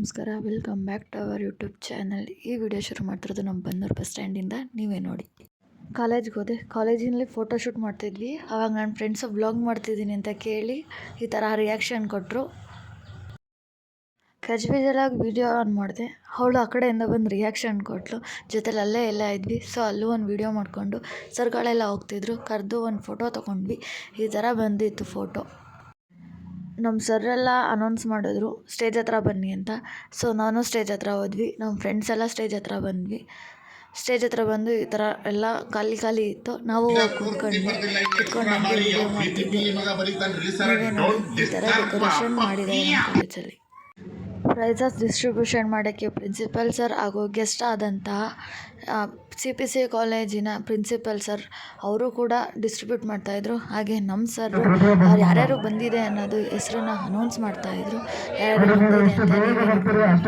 ನಮಸ್ಕಾರ, welcome back to our YouTube channel. ಈ video ಶುರು ಮಾಡ್ತಿರೋದು ನಮ್ಮ ಬನ್ನೂರು ಬಸ್ ಸ್ಟ್ಯಾಂಡಿಂದ. ನೀವೇ ನೋಡಿ. ಕಾಲೇಜ್ಗೆ ಹೋದೆ. ಕಾಲೇಜಿನಲ್ಲಿ ಫೋಟೋ ಶೂಟ್ ಮಾಡ್ತಿದ್ವಿ. ಆವಾಗ ನನ್ನ ಫ್ರೆಂಡ್ಸು ಬ್ಲಾಗ್ ಮಾಡ್ತಿದ್ದೀನಿ ಅಂತ ಕೇಳಿ ಈ ಥರ ರಿಯಾಕ್ಷನ್ ಕೊಟ್ಟರು. ಕ್ಯಾಜುವಲಾಗಿ ವೀಡಿಯೋ ಆನ್ ಮಾಡಿದೆ. ಅವಳು ಆ ಕಡೆಯಿಂದ ಬಂದು ರಿಯಾಕ್ಷನ್ ಕೊಟ್ಟಳು. ಜೊತೆಲಿ ಅಲ್ಲೇ ಎಲ್ಲ ಇದ್ವಿ. ಸೊ ಅಲ್ಲೂ ಒಂದು ವೀಡಿಯೋ ಮಾಡಿಕೊಂಡು ಸರ್ಗಳೆಲ್ಲ ಹೋಗ್ತಿದ್ರು, ಕರೆದು ಒಂದು ಫೋಟೋ ತೊಗೊಂಡ್ವಿ. ಈ ಥರ ಬಂದಿತ್ತು ಫೋಟೋ. ನಮ್ಮ ಸರೆಲ್ಲ ಅನೌನ್ಸ್ ಮಾಡಿದ್ರು ಸ್ಟೇಜ್ ಹತ್ರ ಬನ್ನಿ ಅಂತ. ಸೊ ನಾನು ಸ್ಟೇಜ್ ಹತ್ರ ಹೋದ್ವಿ. ನಮ್ಮ ಫ್ರೆಂಡ್ಸ್ ಎಲ್ಲ ಸ್ಟೇಜ್ ಹತ್ರ ಬಂದ್ವಿ. ಸ್ಟೇಜ್ ಹತ್ರ ಬಂದು ಈ ಥರ ಎಲ್ಲ ಖಾಲಿ ಇತ್ತು. ನಾವು ಕೂತ್ಕೊಂಡು ಹಂಗೆ ವೀಡಿಯೋ ಮಾಡ್ತಿದ್ವಿ. ನೀವೇ ನೋಡಿ, ಈ ಥರ ಡೆಕೋರೇಷನ್ ಮಾಡಿದ್ದಾರೆ ನಮ್ಮ ಕಾಲೇಜಲ್ಲಿ. ಪ್ರೈಸಸ್ ಡಿಸ್ಟ್ರಿಬ್ಯೂಷನ್ ಮಾಡೋಕ್ಕೆ ಪ್ರಿನ್ಸಿಪಲ್ ಸರ್ ಹಾಗೂ ಗೆಸ್ಟ್ ಆದಂತಹ CPC ಕಾಲೇಜಿನ ಪ್ರಿನ್ಸಿಪಲ್ ಸರ್ ಅವರು ಕೂಡ ಡಿಸ್ಟ್ರಿಬ್ಯೂಟ್ ಮಾಡ್ತಾಯಿದ್ರು. ಹಾಗೆ ನಮ್ಮ ಸರ್ ಯಾರ್ಯಾರು ಬಂದಿದೆ ಅನ್ನೋದು ಹೆಸರನ್ನ ಅನೌನ್ಸ್ ಮಾಡ್ತಾಯಿದ್ರು. ಯಾರ್ಯಾರು ಬಂದಿದೆ ಅಂತ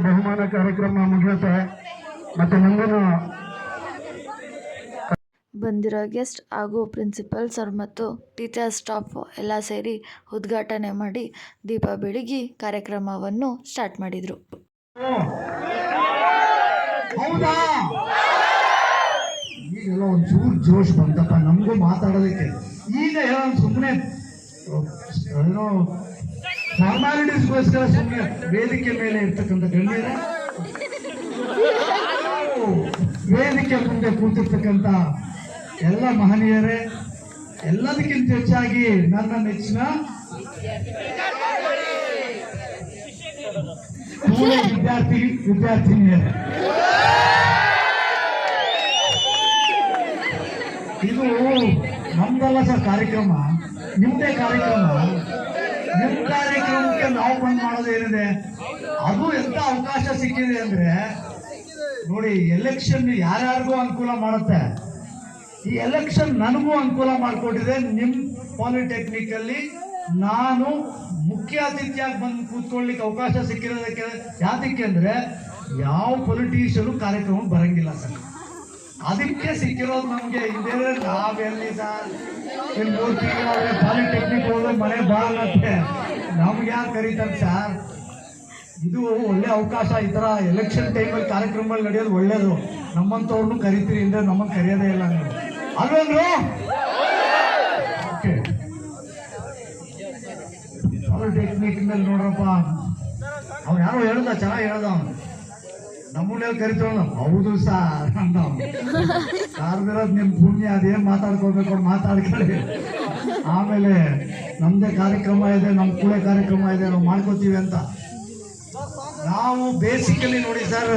ಬಹುಮಾನ ಕಾರ್ಯಕ್ರಮ ಮುಗಿಯುತ್ತೆ. ಮತ್ತು ಮುಂದಿನ ಬಂದಿರೋ ಗೆಸ್ಟ್ ಹಾಗೂ ಪ್ರಿನ್ಸಿಪಲ್ ಸರ್ ಮತ್ತು ಟೀಚರ್ ಸ್ಟಾಫ್ ಎಲ್ಲ ಸೇರಿ ಉದ್ಘಾಟನೆ ಮಾಡಿ ದೀಪ ಬೆಳಗಿ ಕಾರ್ಯಕ್ರಮವನ್ನು ಸ್ಟಾರ್ಟ್ ಮಾಡಿದರು. ಈಗೆಲ್ಲ ಒಂಚೂರು ಜೋಶ್ ಬಂತಪ್ಪ ನಮಗೂ ಮಾತಾಡೋದಕ್ಕೆ. ಈಗ ಸುಮ್ಮನೆ ಏನೋ ಫಾರ್ಮಾಲಿಟೀಸ್ಗೋಸ್ಕರ ಸುಮ್ಮನೆ ವೇದಿಕೆ ಮೇಲೆ ಇರ್ತಕ್ಕಂಥ ಗಣ್ಯರೇ, ವೇದಿಕೆ ಮುಂದೆ ಕೂತಿರ್ತಕ್ಕಂಥ ಎಲ್ಲ ಮಹನೀಯರೇ, ಎಲ್ಲದಕ್ಕಿಂತ ಹೆಚ್ಚಾಗಿ ನನ್ನ ನೆಚ್ಚಿನ ವಿದ್ಯಾರ್ಥಿನಿಯರೇ, ಇದು ನಮ್ದಲ್ಲ ಸರ್ ಕಾರ್ಯಕ್ರಮ, ನಿಮ್ದೇ ಕಾರ್ಯಕ್ರಮ. ನಿಮ್ಮ ಕಾರ್ಯಕ್ರಮಕ್ಕೆ ನಾವು ಬಂದ್ ಮಾಡೋದೇನಿದೆ, ಅದು ಎಂತ ಅವಕಾಶ ಸಿಕ್ಕಿದೆ ಅಂದ್ರೆ ನೋಡಿ, ಎಲೆಕ್ಷನ್ ಯಾರ್ಯಾರಿಗೂ ಅನುಕೂಲ ಮಾಡುತ್ತೆ. ಈ ಎಲೆಕ್ಷನ್ ನನಗೂ ಅನುಕೂಲ ಮಾಡಿಕೊಟ್ಟಿದೆ. ನಿಮ್ಮ ಪಾಲಿಟೆಕ್ನಿಕಲ್ಲಿ ನಾನು ಮುಖ್ಯ ಅತಿಥಿಯಾಗಿ ಬಂದು ಕೂತ್ಕೊಳ್ಳಿಕ್ಕೆ ಅವಕಾಶ ಸಿಕ್ಕಿರೋದಕ್ಕೆ. ಯಾತಕ್ಕೆ ಅಂದರೆ ಯಾವ ಪೊಲಿಟಿಷಿಯನು ಕಾರ್ಯಕ್ರಮ ಬರಂಗಿಲ್ಲ ಸರ್, ಅದಕ್ಕೆ ಸಿಕ್ಕಿರೋದು ನಮಗೆ. ಇದೇ ನಾವೆಲ್ಲಿ ಸರ್ ಇಲ್ಲಿ 3 ತಿಂಗಳಾದ್ರೆ ಪಾಲಿಟೆಕ್ನಿಕ್ ಹೋದ್ರೆ ಮನೆ ಬಾಳತ್ತೆ, ನಮ್ಗೆ ಯಾರು ಕರೀತಾರೆ ಸರ್? ಇದು ಒಳ್ಳೆ ಅವಕಾಶ. ಈ ಥರ ಎಲೆಕ್ಷನ್ ಟೈಮಲ್ಲಿ ಕಾರ್ಯಕ್ರಮಗಳು ನಡೆಯೋದು ಒಳ್ಳೇದು. ನಮ್ಮಂಥವ್ರನ್ನೂ ಕರಿತೀರಿ ಅಂದರೆ ನಮ್ಮನ್ನು ಕರೆಯೋದೇ ಇಲ್ಲ ನೀವು ಅಲ್ವೇನ್ರು? ಓಕೆ, ಪಾಲಿಟೆಕ್ನಿಕ್ನಲ್ಲಿ ನೋಡ್ರಪ್ಪ, ಅವ್ನು ಯಾರೋ ಹೇಳ್ದ, ಚೆನ್ನಾಗಿ ಹೇಳ್ದ, ಅವನು ನಮ್ಮನ್ನೆಲ್ಲ ಕರಿತವನು. ಹೌದು ಸಾರ್ ಅಂತ ಕಾರ್ದಿರೋದು ನಿಮ್ಮ ಪುಣ್ಯ, ಅದೇನು ಮಾತಾಡ್ಕೋಬೇಕು ಮಾತಾಡ್ಕೊಳ್ಳಿ. ಆಮೇಲೆ ನಮ್ಮದೇ ಕಾರ್ಯಕ್ರಮ ಇದೆ, ನಮ್ಮ ಕೂಳೆ ಕಾರ್ಯಕ್ರಮ ಇದೆ, ನಾವು ಮಾಡ್ಕೋತೀವಿ ಅಂತ. ನಾವು ಬೇಸಿಕಲಿ ನೋಡಿ ಸರ್,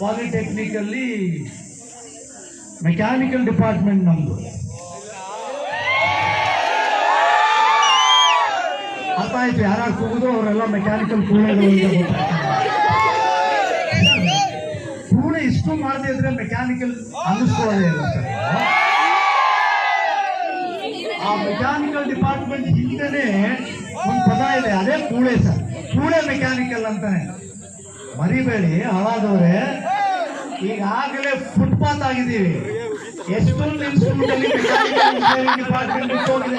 ಪಾಲಿಟೆಕ್ನಿಕಲ್ಲಿ ಮೆಕ್ಯಾನಿಕಲ್ ಡಿಪಾರ್ಟ್ಮೆಂಟ್ ನಮ್ಮದು. ಅರ್ಥ ಆಯ್ತು? ಯಾರು ಕೂಗುದು ಅವರೆಲ್ಲ ಮೆಕ್ಯಾನಿಕಲ್ ಕೂಳೆಗಳು. ಕೂಳೆ ಇಷ್ಟು ಮಾಡದೇ ಇದ್ರೆ ಮೆಕ್ಯಾನಿಕಲ್ ಅನ್ನಿಸ್ಕೊಳ್ಳೋದೇ ಇಲ್ಲ ಸರ್. ಆ ಮೆಕ್ಯಾನಿಕಲ್ ಡಿಪಾರ್ಟ್ಮೆಂಟ್ ಹಿಂದೆನೆ ಒಂದು ಪದ ಇದೆ, ಅದೇ ಕೂಳೆ ಸರ್. ಕೂಳೆ ಮೆಕ್ಯಾನಿಕಲ್ ಅಂತಾನೆ ಮರಿಬೇಡಿ. ಹಾಳಾದವ್ರೆ, ಈಗಾಗಲೇ ಫುಟ್ಪಾತ್ ಆಗಿದ್ದೀವಿ. ಎಷ್ಟೊಂದು ಇನ್ಸ್ಟಿಟ್ಯೂಟ್ ಅಲ್ಲಿ ಮೆಕ್ಯಾನಿಕಲ್ ಇಂಜಿನಿಯರಿಂಗ್ ಡಿಪಾರ್ಟ್ಮೆಂಟ್ ಹೋಗಿದೆ.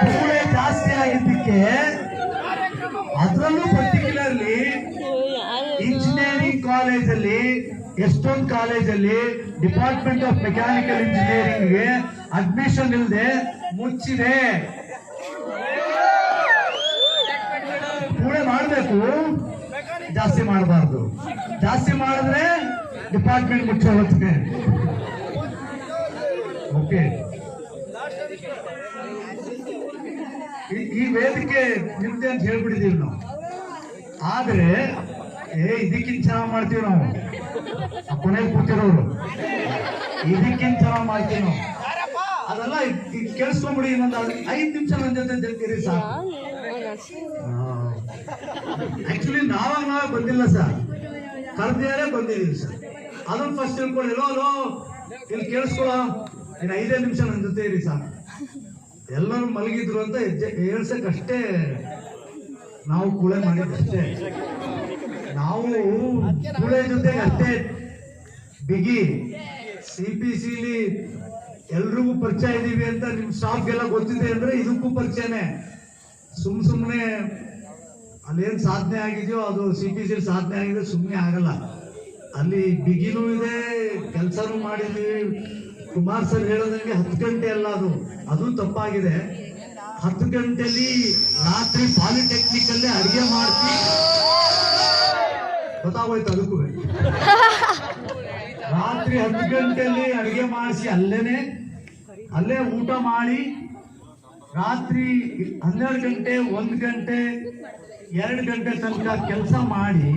ಕೂಳೆ ಜಾಸ್ತಿ ಆಗಿದ್ದಕ್ಕೆ, ಅದರಲ್ಲೂ ಪರ್ಟಿಕ್ಯುಲರ್ಲಿ ಇಂಜಿನಿಯರಿಂಗ್ ಕಾಲೇಜಲ್ಲಿ, ಎಷ್ಟೊಂದು ಕಾಲೇಜಲ್ಲಿ ಡಿಪಾರ್ಟ್ಮೆಂಟ್ ಆಫ್ ಮೆಕ್ಯಾನಿಕಲ್ ಇಂಜಿನಿಯರಿಂಗ್ಗೆ ಅಡ್ಮಿಷನ್ ಇಲ್ಲದೆ ಮುಚ್ಚಿದೆ. ಕೂಳೆ ಮಾಡಬೇಕು, ಜಾಸ್ತಿ ಮಾಡಬಾರ್ದು. ಜಾಸ್ತಿ ಮಾಡಿದ್ರೆ ಡಿಪಾರ್ಟ್ಮೆಂಟ್ ಮುಚ್ಚೋಗುತ್ತೆ. ಓಕೆ, ಈ ವೇದಿಕೆ ನಿಮ್ದೆ ಅಂತ ಹೇಳ್ಬಿಟ್ಟಿದೀವಿ ನಾವು. ಆದ್ರೆ ಇದಕ್ಕಿಂತ ಚೆನ್ನಾಗಿ ಮಾಡ್ತೀವಿ ನಾವು. ಕೊನೆಗೆ ಕೂತಿರೋರು ಇದಕ್ಕಿಂತ ಚೆನ್ನಾಗಿ ಮಾಡ್ತೀವಿ ನಾವು. ಅದೆಲ್ಲ ಕೇಳಿಸ್ಕೊಂಡ್ಬಿಡಿ. ಇನ್ನೊಂದು 5 ನಿಮಿಷ ನನ್ನ ಜೊತೆ ಜಲ್ತೀರಿ ಸಾಕು. ಆಕ್ಚುಲಿ ನಾವೇ ಬಂದಿಲ್ಲ ಸರ್, ಕರೆದಿಯಾರೇ ಬಂದಿದ್ದೀವಿ ಸರ್. ಅದನ್ನ ಫಸ್ಟ್ ತಿಳ್ಕೊಳ್ಳಿ. ಲೋ ಇಲ್ಲಿ ಕೇಳಿಸ್ಕೊಳ್ಳೋ, ಇನ್ನು 5 ನಿಮಿಷ ನನ್ನ ಜೊತೆ ಇರಿ ಸಾಕು. ಎಲ್ಲರೂ ಮಲಗಿದ್ರು ಅಂತ ಹೇಳ್ಸಕ್ಕಷ್ಟೇ ನಾವು ಕೂಳೆ ಮಾಡಿದ್ದಷ್ಟೇ. ನಾವು ಕೂಳೆ ಜೊತೆಗೆ ಅಷ್ಟೇ ಬಿಗಿ. CPCಲಿ ಎಲ್ರಿಗೂ ಪರಿಚಯ ಇದೀವಿ ಅಂತ ನಿಮ್ ಸ್ಟಾಫ್ಗೆಲ್ಲ ಗೊತ್ತಿದೆ ಅಂದ್ರೆ ಇದಕ್ಕೂ ಪರಿಚಯನೇ. ಸುಮ್ಮನೆ ಅಲ್ಲೇನ್ ಸಾಧನೆ ಆಗಿದೆಯೋ ಅದು CPC ಸಾಧನೆ ಆಗಿದೆ, ಸುಮ್ಮನೆ ಆಗಲ್ಲ. ಅಲ್ಲಿ ಬಿಗಿನೂ ಇದೆ, ಕೆಲಸನೂ ಮಾಡಿದ್ವಿ. ಕುಮಾರ್ ಸರ್ ಹೇಳೋದಂಗೆ 10 ಗಂಟೆ ಅಲ್ಲ, ಅದು ತಪ್ಪಾಗಿದೆ. 10 ಗಂಟೆಲಿ ರಾತ್ರಿ ಪಾಲಿಟೆಕ್ನಿಕ್ ಅಲ್ಲೇ ಅಡಿಗೆ ಮಾಡ್ತೀವಿ, ಗೊತ್ತಾಗೋಯ್ತು ಅದಕ್ಕೂ. ರಾತ್ರಿ 10 ಗಂಟೆಯಲ್ಲಿ ಅಡಿಗೆ ಮಾಡಿಸಿ ಅಲ್ಲೇ ಊಟ ಮಾಡಿ ರಾತ್ರಿ 12 ಗಂಟೆ 1 ಗಂಟೆ 2 ಗಂಟೆ ತನಕ ಕೆಲಸ ಮಾಡಿ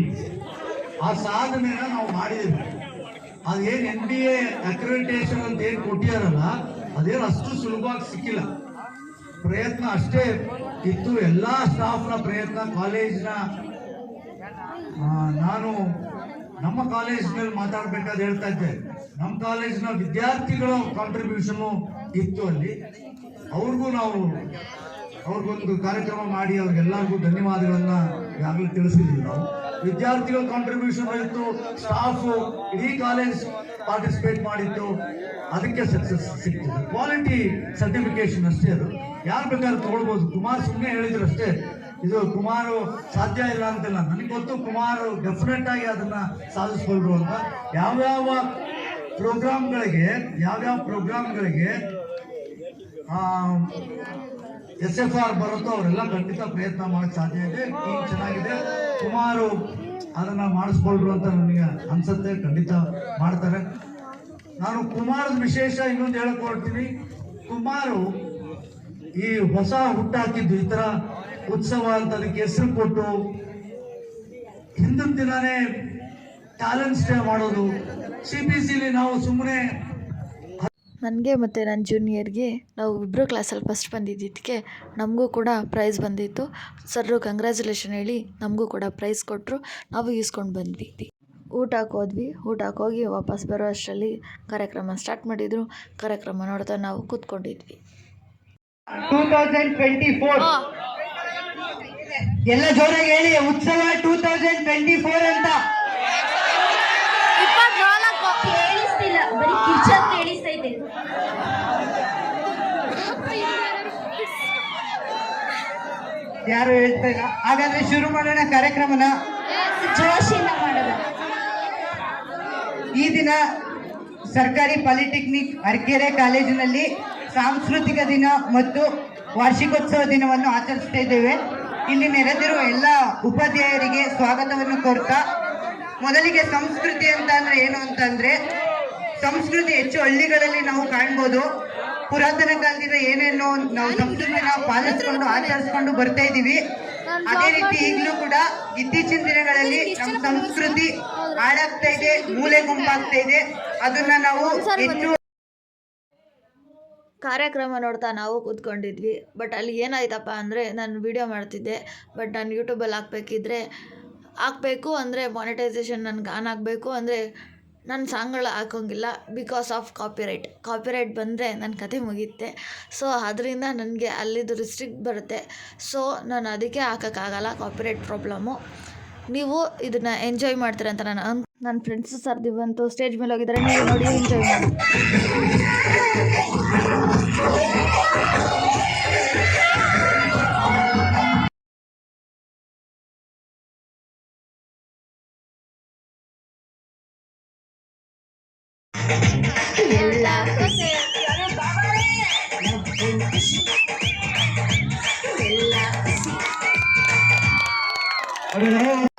ಆ ಸಾಧನೆನ ನಾವು ಮಾಡಿದ್ದೀವಿ. ಅದೇನು NBA ಅಕ್ರೆಡಿಟೇಷನ್ ಅಂತ ಏನು ಕೊಟ್ಟಿಯಾರಲ್ಲ, ಅದೇನು ಅಷ್ಟು ಸುಲಭವಾಗಿ ಸಿಕ್ಕಿಲ್ಲ. ಪ್ರಯತ್ನ ಅಷ್ಟೇ ಇತ್ತು, ಎಲ್ಲ ಸ್ಟಾಫ್ನ ಪ್ರಯತ್ನ, ಕಾಲೇಜ್ನ. ನಾನು ನಮ್ಮ ಕಾಲೇಜ್ನಲ್ಲಿ ಮಾತಾಡ್ಬೇಕಾದ್ರೆ ಹೇಳ್ತಾ ಇದ್ದೆ, ನಮ್ಮ ಕಾಲೇಜ್ನ ವಿದ್ಯಾರ್ಥಿಗಳ ಕಾಂಟ್ರಿಬ್ಯೂಷನ್ ಇತ್ತು ಅಲ್ಲಿ. ಅವ್ರಿಗೊಂದು ಕಾರ್ಯಕ್ರಮ ಮಾಡಿ ಅವ್ರಿಗೆಲ್ಲರಿಗೂ ಧನ್ಯವಾದಗಳನ್ನ ಈಗಾಗಲೇ ತಿಳಿಸಿದ್ದೀವಿ ನಾವು. ವಿದ್ಯಾರ್ಥಿಗಳ ಕಾಂಟ್ರಿಬ್ಯೂಷನ್ ಇತ್ತು, ಸ್ಟಾಫ್ ಇಡೀ ಕಾಲೇಜ್ ಪಾರ್ಟಿಸಿಪೇಟ್ ಮಾಡಿತ್ತು, ಅದಕ್ಕೆ ಸಕ್ಸಸ್ ಸಿಗ್ತದೆ. ಕ್ವಾಲಿಟಿ ಸರ್ಟಿಫಿಕೇಶನ್ ಅಷ್ಟೇ, ಅದು ಯಾರು ಬೇಕಾದ್ರೂ ತಗೊಳ್ಬೋದು. ಕುಮಾರ್ ಸುಮ್ಮನೆ ಹೇಳಿದ್ರು ಅಷ್ಟೇ, ಇದು ಕುಮಾರ್ ಸಾಧ್ಯ ಇಲ್ಲ ಅಂತಿಲ್ಲ. ನನಗೆ ಗೊತ್ತು ಕುಮಾರ್ ಡೆಫಿನೆಟ್ ಆಗಿ ಅದನ್ನ ಸಾಧಿಸ್ಕೊಳ್ರು ಅಂತ. ಯಾವ್ಯಾವ ಪ್ರೋಗ್ರಾಮ್ಗಳಿಗೆ SFR ಬರುತ್ತೋ ಅವರೆಲ್ಲ ಖಂಡಿತ ಪ್ರಯತ್ನ ಮಾಡಕ್ ಸಾಧ್ಯ ಇದೆ. ಟೀಮ್ ಚೆನ್ನಾಗಿದೆ, ಕುಮಾರು ಅದನ್ನ ಮಾಡಿಸ್ಕೊಳ್ರು ಅಂತ ನನಗೆ ಅನ್ಸುತ್ತೆ. ಖಂಡಿತ ಮಾಡ್ತಾರೆ. ನಾನು ಕುಮಾರದ ವಿಶೇಷ ಇನ್ನೊಂದು ಹೇಳಕ್ ಹೊರಡ್ತೀನಿ. ಕುಮಾರು ಈ ಹೊಸ ಹುಟ್ಟಾಕಿದ್ದು ಈ ತರ ಉತ್ಸವ ಅಂತ ಅದಕ್ಕೆ ಹೆಸರು ಕೊಟ್ಟು ಹಿಂದಿನ ದಿನಾನೇ ಟ್ಯಾಲೆಂಟ್ ಡೇ ಮಾಡೋದು. CPCಲಿ ನಾವು ಸುಮ್ಮನೆ ನನಗೆ ಮತ್ತು ನನ್ನ ಜೂನಿಯರ್ಗೆ ನಾವು ಇಬ್ಬರು ಕ್ಲಾಸಲ್ಲಿ ಫಸ್ಟ್ ಬಂದಿದ್ದಕ್ಕೆ ನಮಗೂ ಕೂಡ ಪ್ರೈಸ್ ಬಂದಿತ್ತು. ಸರ್ರು ಕಂಗ್ರ್ಯಾಚುಲೇಷನ್ ಹೇಳಿ ನಮಗೂ ಕೂಡ ಪ್ರೈಸ್ ಕೊಟ್ಟರು. ನಾವು ಈಸ್ಕೊಂಡು ಬಂದ್ವಿ. ಊಟಕ್ಕೆ ಹೋಗಿ ವಾಪಸ್ ಬರೋ ಅಷ್ಟರಲ್ಲಿ ಕಾರ್ಯಕ್ರಮ ಸ್ಟಾರ್ಟ್ ಮಾಡಿದರು. ಕಾರ್ಯಕ್ರಮ ನೋಡ್ತಾ ನಾವು ಕೂತ್ಕೊಂಡಿದ್ವಿ. 2024 ಎಲ್ಲ ಜೋರಾಗಿ ಹೇಳಿ, ಉತ್ಸವ 2024 ಅಂತ. ಕೇಳಿಸ್ತಿಲ್ಲ, ಬರೀ ಕಿರ್ಚೋದ್ ಕೇಳಿಸ್ತೈತೆ. ಯಾರು ಹೇಳ್ತಾ ಇಲ್ಲ. ಹಾಗಾದ್ರೆ ಶುರು ಮಾಡೋಣ ಕಾರ್ಯಕ್ರಮನ. ಜೋಶಿಂದ ಮಾಡೋಣ. ಈ ದಿನ ಸರ್ಕಾರಿ ಪಾಲಿಟೆಕ್ನಿಕ್ ಅರಕೆರೆ ಕಾಲೇಜಿನಲ್ಲಿ ಸಾಂಸ್ಕೃತಿಕ ದಿನ ಮತ್ತು ವಾರ್ಷಿಕೋತ್ಸವ ದಿನವನ್ನು ಆಚರಿಸ್ತಾ ಇದ್ದೇವೆ. ಇಲ್ಲಿ ನೆರೆದಿರುವ ಎಲ್ಲ ಉಪಾಧ್ಯಾಯರಿಗೆ ಸ್ವಾಗತವನ್ನು ಕೋರ್ತಾ, ಮೊದಲಿಗೆ ಸಂಸ್ಕೃತಿ ಅಂತ ಅಂದ್ರೆ ಏನು ಅಂತಂದ್ರೆ, ಸಂಸ್ಕೃತಿ ಹೆಚ್ಚು ಹಳ್ಳಿಗಳಲ್ಲಿ ನಾವು ಕಾಣ್ಬೋದು. ಪುರಾತನ ಕಾಲದಿಂದ ಏನೇನೋ ನಾವು ಸಂಸ್ಕೃತಿನ ಪಾಲಿಸ್ಕೊಂಡು ಆಚರಿಸ್ಕೊಂಡು ಬರ್ತಾ ಇದ್ದೀವಿ. ಅದೇ ರೀತಿ ಈಗಲೂ ಕೂಡ ಇತ್ತೀಚಿನ ದಿನಗಳಲ್ಲಿ ನಮ್ಮ ಸಂಸ್ಕೃತಿ ಹಾಳಾಗ್ತಾ ಇದೆ, ಮೂಲೆ ಗುಂಪಾಗ್ತಾ ಇದೆ. ಅದನ್ನ ನಾವು ಹೆಚ್ಚು ಕಾರ್ಯಕ್ರಮ ನೋಡ್ತಾ ನಾವು ಕೂತ್ಕೊಂಡಿದ್ವಿ. ಬಟ್ ಅಲ್ಲಿ ಏನಾಯ್ತಪ್ಪ ಅಂದರೆ, ನಾನು ವಿಡಿಯೋ ಮಾಡ್ತಿದ್ದೆ. ಬಟ್ ನಾನು ಯೂಟ್ಯೂಬಲ್ಲಿ ಹಾಕಬೇಕು ಅಂದರೆ ಮಾನಿಟೈಸೇಷನ್ ನನಗೆ ಆನ್ ಆಗಬೇಕು ಅಂದರೆ ನನ್ನ ಸಾಂಗ್ಗಳು ಹಾಕೋಂಗಿಲ್ಲ, ಬಿಕಾಸ್ ಆಫ್ ಕಾಪಿರೈಟ್ ಬಂದರೆ ನನ್ನ ಕತೆ ಮುಗಿಯುತ್ತೆ. ಸೊ ಅದರಿಂದ ನನಗೆ ಅಲ್ಲಿದ್ದು ರಿಸ್ಟ್ರಿಕ್ಟ್ ಬರುತ್ತೆ. ಸೊ ನಾನು ಅದಕ್ಕೆ ಹಾಕೋಕ್ಕಾಗಲ್ಲ, ಕಾಪಿರೈಟ್ ಪ್ರಾಬ್ಲಮ್ಮು. ನೀವು ಇದನ್ನು ಎಂಜಾಯ್ ಮಾಡ್ತೀರ ಅಂತ ನನ್ನ ಫ್ರೆಂಡ್ಸು ಬಂತು ಸ್ಟೇಜ್ ಮೇಲೆ ಹೋಗಿದ್ದಾರೆ. ನೀವು ನೋಡಿ ಎಂಜಾಯ್ ಮಾಡಿ. ಎಲ್ಲ